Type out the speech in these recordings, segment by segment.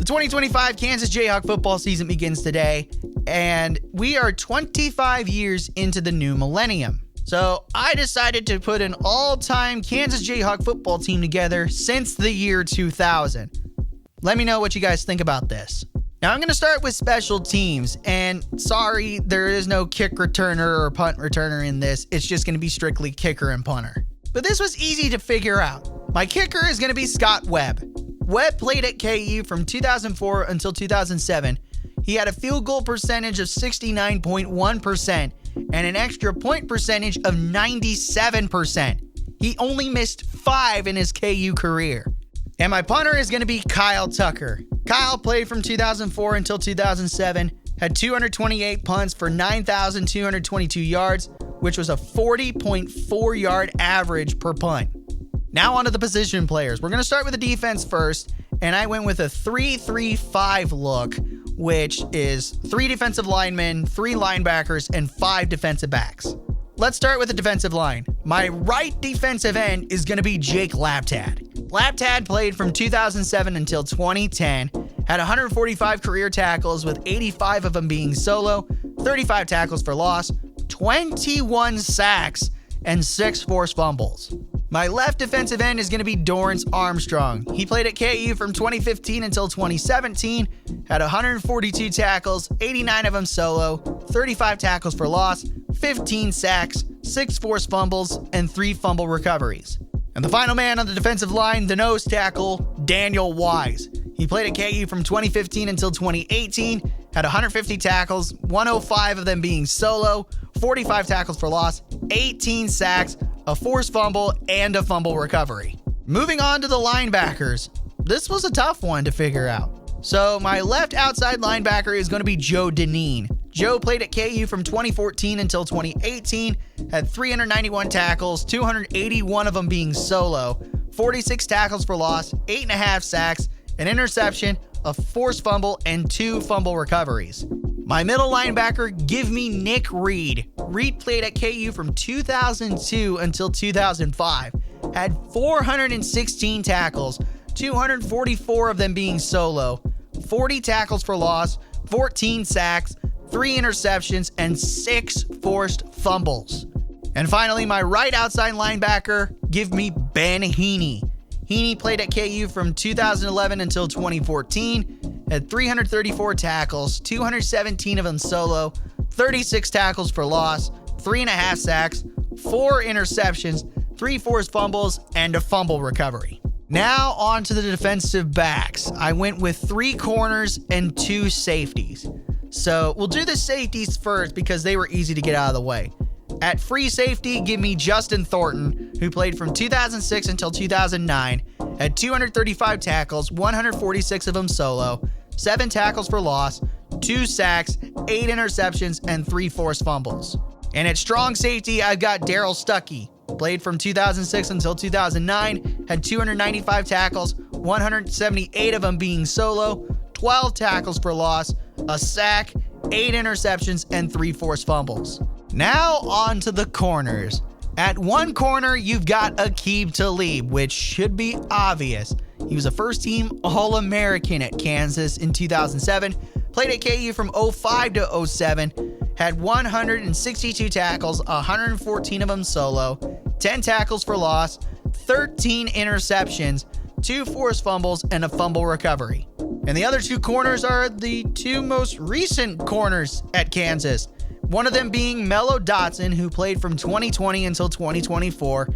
The 2025 Kansas Jayhawk football season begins today, and we are 25 years into the new millennium. So I decided to put an all-time Kansas Jayhawk football team together since the year 2000. Let me know what you guys think about this. Now I'm going to start with special teams, and sorry, there is no kick returner or punt returner in this. It's just going to be strictly kicker and punter. But this was easy to figure out. My kicker is going to be Scott Webb. Webb played at KU from 2004 until 2007. He had a field goal percentage of 69.1% and an extra point percentage of 97%. He only missed 5 in his KU career. And my punter is going to be Kyle Tucker. Kyle played from 2004 until 2007, had 228 punts for 9,222 yards, which was a 40.4 yard average per punt. Now on to the position players. We're going to start with the defense first, and I went with a 3-3-5 look, which is 3 defensive linemen, 3 linebackers, and 5 defensive backs. Let's start with the defensive line. My right defensive end is going to be Jake Laptad. Laptad played from 2007 until 2010, had 145 career tackles with 85 of them being solo, 35 tackles for loss, 21 sacks, and 6 forced fumbles. My left defensive end is going to be Dorrance Armstrong. He played at KU from 2015 until 2017, had 142 tackles, 89 of them solo, 35 tackles for loss, 15 sacks, 6 forced fumbles, and 3 fumble recoveries. And the final man on the defensive line, the nose tackle, Daniel Wise. He played at KU from 2015 until 2018, had 150 tackles, 105 of them being solo, 45 tackles for loss, 18 sacks, a forced fumble, and a fumble recovery. Moving on to the linebackers. This was a tough one to figure out. So my left outside linebacker is going to be Joe Dineen. Joe played at KU from 2014 until 2018, had 391 tackles, 281 of them being solo, 46 tackles for loss, 8.5 sacks, an interception, a forced fumble, and 2 fumble recoveries. My middle linebacker, give me Nick Reed. Reed played at KU from 2002 until 2005, had 416 tackles, 244 of them being solo, 40 tackles for loss, 14 sacks, 3 interceptions, and 6 forced fumbles. And finally, my right outside linebacker, give me Ben Heaney. Heaney played at KU from 2011 until 2014, had 334 tackles, 217 of them solo, 36 tackles for loss, 3.5 sacks, 4 interceptions, 3 forced fumbles, and a fumble recovery. Now on to the defensive backs. I went with 3 corners and 2 safeties. So we'll do the safeties first because they were easy to get out of the way. At free safety, give me Justin Thornton, who played from 2006 until 2009, had 235 tackles, 146 of them solo, 7 tackles for loss, 2 sacks, 8 interceptions, and 3 forced fumbles. And at strong safety, I've got Daryl Stuckey. Played from 2006 until 2009, had 295 tackles, 178 of them being solo, 12 tackles for loss, a sack, 8 interceptions, and 3 forced fumbles. Now on to the corners. At one corner, you've got Aqib Talib, which should be obvious. He was a first-team All-American at Kansas in 2007, played at KU from 05 to 07, had 162 tackles, 114 of them solo, 10 tackles for loss, 13 interceptions, 2 forced fumbles, and a fumble recovery. And the other 2 corners are the 2 most recent corners at Kansas. One of them being Mello Dotson, who played from 2020 until 2024,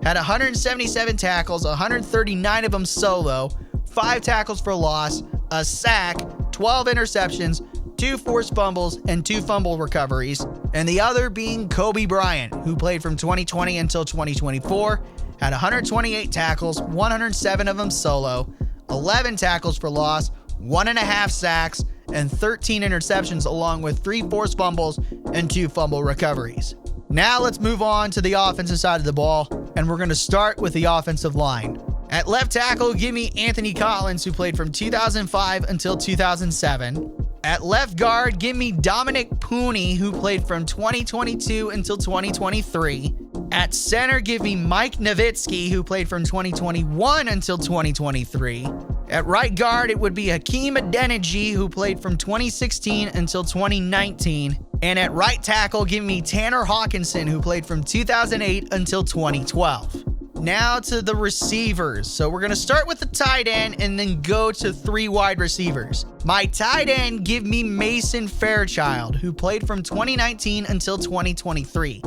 had 177 tackles, 139 of them solo, 5 tackles for loss, a sack, 12 interceptions, 2 forced fumbles, and 2 fumble recoveries. And the other being Kobe Bryant, who played from 2020 until 2024, had 128 tackles, 107 of them solo, 11 tackles for loss, 1.5 sacks, and 13 interceptions, along with 3 forced fumbles and 2 fumble recoveries. Now let's move on to the offensive side of the ball, and we're going to start with the offensive line. At left tackle, give me Anthony Collins, who played from 2005 until 2007. At left guard, give me Dominic Pooney, who played from 2022 until 2023. At center, give me Mike Nowitzki, who played from 2021 until 2023. At right guard, it would be Hakeem Adeniji, who played from 2016 until 2019. And at right tackle, give me Tanner Hawkinson, who played from 2008 until 2012. Now to the receivers. So we're going to start with the tight end and then go to 3 wide receivers. My tight end, give me Mason Fairchild, who played from 2019 until 2023.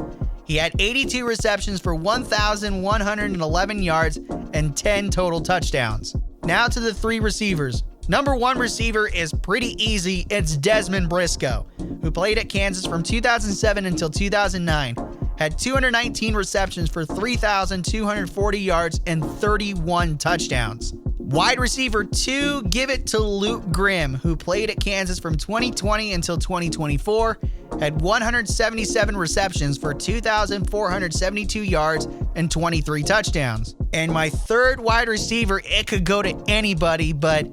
He had 82 receptions for 1,111 yards and 10 total touchdowns. Now to the 3 receivers. Number 1 receiver is pretty easy. It's Desmond Briscoe, who played at Kansas from 2007 until 2009. Had 219 receptions for 3,240 yards and 31 touchdowns. Wide receiver 2, give it to Luke Grimm, who played at Kansas from 2020 until 2024. Had 177 receptions for 2,472 yards and 23 touchdowns. And my 3rd wide receiver, it could go to anybody, but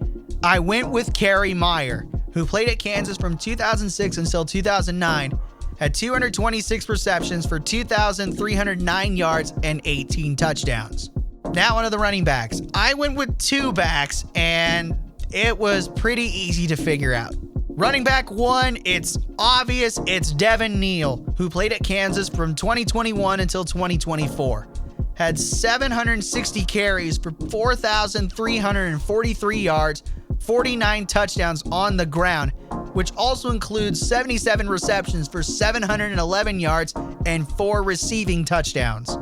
I went with Kerry Meyer, who played at Kansas from 2006 until 2009. Had 226 receptions for 2,309 yards and 18 touchdowns. Now onto the running backs. I went with 2 backs, and it was pretty easy to figure out. Running back 1, it's obvious, it's Devin Neal, who played at Kansas from 2021 until 2024. Had 760 carries for 4,343 yards, 49 touchdowns on the ground, which also includes 77 receptions for 711 yards and 4 receiving touchdowns.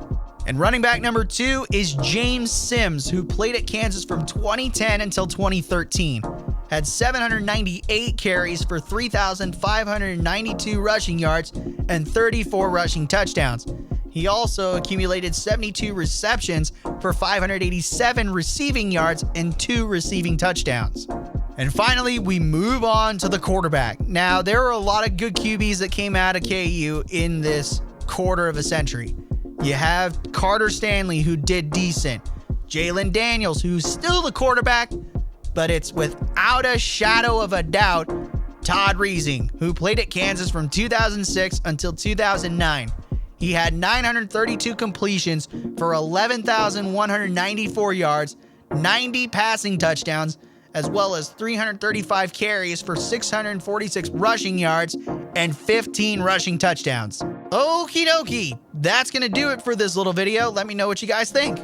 And running back number 2 is James Sims, who played at Kansas from 2010 until 2013. Had 798 carries for 3,592 rushing yards and 34 rushing touchdowns. He also accumulated 72 receptions for 587 receiving yards and 2 receiving touchdowns. And finally, we move on to the quarterback. Now, there are a lot of good QBs that came out of KU in this quarter of a century. You have Carter Stanley, who did decent. Jalen Daniels, who's still the quarterback, but it's without a shadow of a doubt, Todd Reesing, who played at Kansas from 2006 until 2009. He had 932 completions for 11,194 yards, 90 passing touchdowns, as well as 335 carries for 646 rushing yards and 15 rushing touchdowns. Okie dokie, that's going to do it for this little video. Let me know what you guys think.